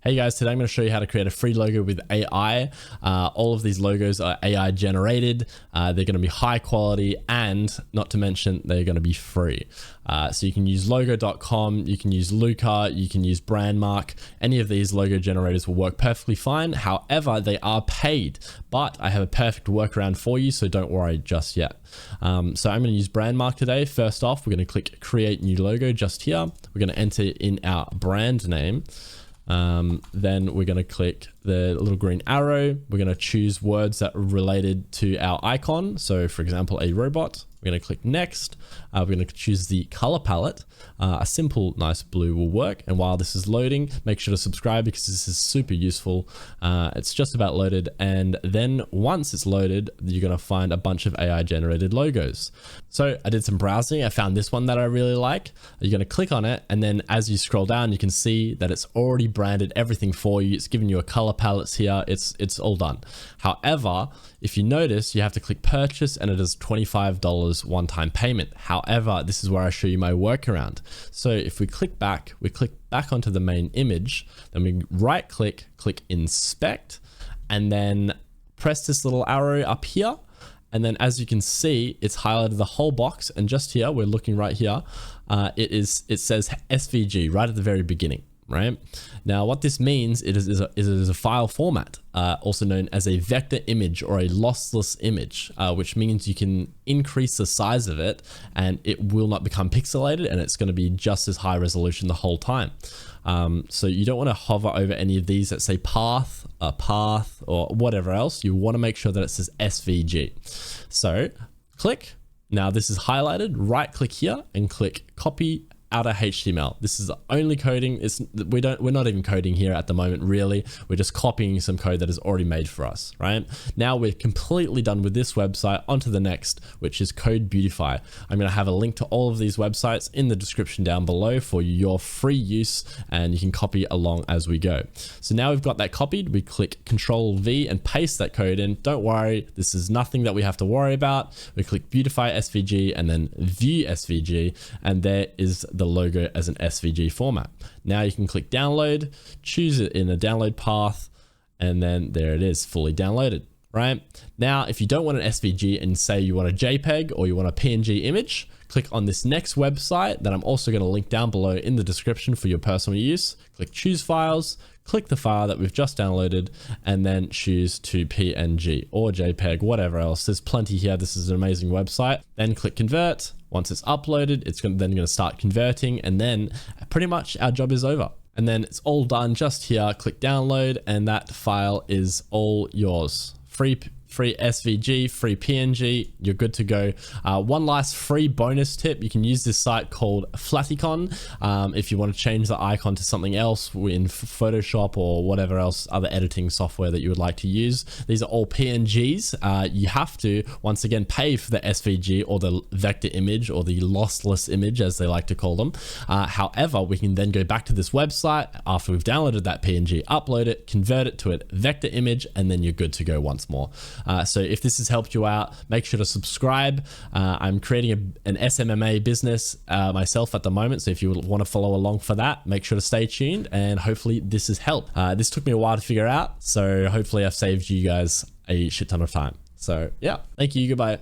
Hey guys, today I'm going to show you how to create a free logo with AI. All of these logos are AI generated. They're going to be high quality and not to mention they're going to be free. So you can use logo.com, you can use Luca, you can use Brandmark. Any of these logo generators will work perfectly fine. However, they are paid, but I have a perfect workaround for you, so don't worry just yet. So I'm going to use Brandmark today. First off, we're going to click create new logo just here. We're going to enter in our brand name. Then we're going to click the little green arrow. We're going to choose words that are related to our icon. So for example, a robot. We're going to click next. We're going to choose the color palette. A simple, nice blue will work. And while this is loading, make sure to subscribe because this is super useful. It's just about loaded. And then once it's loaded, you're going to find a bunch of AI generated logos. So I did some browsing. I found this one that I really like. You're going to click on it. And then as you scroll down, you can see that it's already branded everything for you. It's giving you a color palettes here. It's all done. However, if you notice, you have to click purchase and it is $25 one-time payment. However, this is where I show you my workaround. So if we click back onto the main image, then we right click inspect, and then press this little arrow up here. And then as you can see, it's highlighted the whole box. And just here, we're looking right here. It says SVG right at the very beginning. Right now, what this means it is a file format, also known as a vector image or a lossless image, which means you can increase the size of it and it will not become pixelated, and it's going to be just as high resolution the whole time. So you don't want to hover over any of these that say path or whatever else. You want to make sure that it says SVG. So click. Now this is highlighted. Right click here and click copy outer HTML. This is only coding. We're not even coding here at the moment, really. We're just copying some code that is already made for us, right? Now we're completely done with this website. On to the next, which is Code Beautify. I'm going to have a link to all of these websites in the description down below for your free use, and you can copy along as we go. So now we've got that copied. We click Control V and paste that code in. Don't worry, this is nothing that we have to worry about. We click Beautify SVG and then View SVG, and there is the logo as an SVG format. Now you can click download, choose it in a download path, and then there it is, fully downloaded, right? Now, if you don't want an SVG and say you want a JPEG or you want a PNG image, click on this next website that I'm also going to link down below in the description for your personal use. Click choose files, click the file that we've just downloaded, and then choose to PNG or JPEG, whatever else. There's plenty here. This is an amazing website. Then click convert. Once it's uploaded, it's then going to start converting, and then pretty much our job is over. And then it's all done just here. Click download, and that file is all yours. Free SVG, free PNG, you're good to go. One last free bonus tip, you can use this site called Flaticon if you want to change the icon to something else in Photoshop or whatever else other editing software that you would like to use. These are all PNGs. You have to, once again, pay for the SVG or the vector image or the lossless image as they like to call them. However, we can then go back to this website after we've downloaded that PNG, upload it, convert it to a vector image, and then you're good to go once more. So if this has helped you out, make sure to subscribe. I'm creating an SMMA business myself at the moment. So if you want to follow along for that, make sure to stay tuned, and hopefully this has helped. This took me a while to figure out. So hopefully I've saved you guys a shit ton of time. So yeah, thank you. Goodbye.